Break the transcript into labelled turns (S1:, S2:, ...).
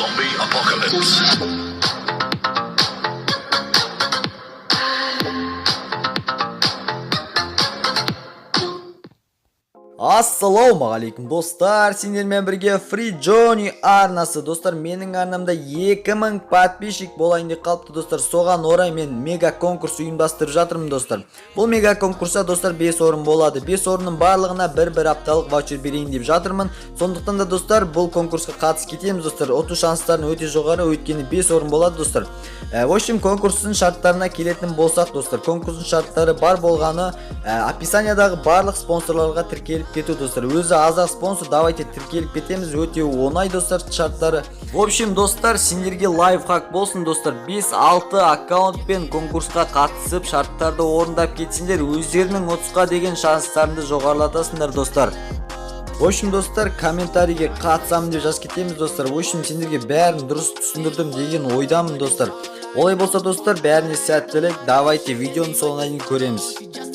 S1: zombie apocalypse.
S2: Ассалаумағалейкум достар, сендермен бірге Free Johnny арнасы. Достар, менің арнамда 2000 подписчик болайын деп қалыпты достар. Соған орай мен мега конкурс ұйымдастырып жатырмын достар. Бұл мега конкурса достар 5 орын болады. 5 орынның барлығына бір апталық ваучер берейін деп жатырмын. Сондықтан да достар, бұл конкурсқа қатысып кетеміз достар. Ұту шанстарын өте жоғары, өйткені 5 орын болады достар. В общем, конкурстың шарттарына келетін болсақ достар, конкурстың шарттары бар болғаны описаниядағы барлық спонсорларға тіркеліп кету достар. Өзі азақ спонсор, давайте тіркеліп кетеміз, өте оңай достар шарттары. В общем достар, сендерге лайфхак болсын достар. 5-6 аккаунтпен конкурсқа қатысып шарттарды орындап кетсеңдер, өздерінің ұтысқа деген шанстарыңды жоғарылатасыңдар достар. В общем достар, комментарийге қатысамын деп жазып кетеміз достар. В общем, сендерге бәрін дұрыс түсіндірдім деген ойдамын достар. Олай болса достар, бәріне сәттілік. Давайте видеоның соңына дейін көреміз.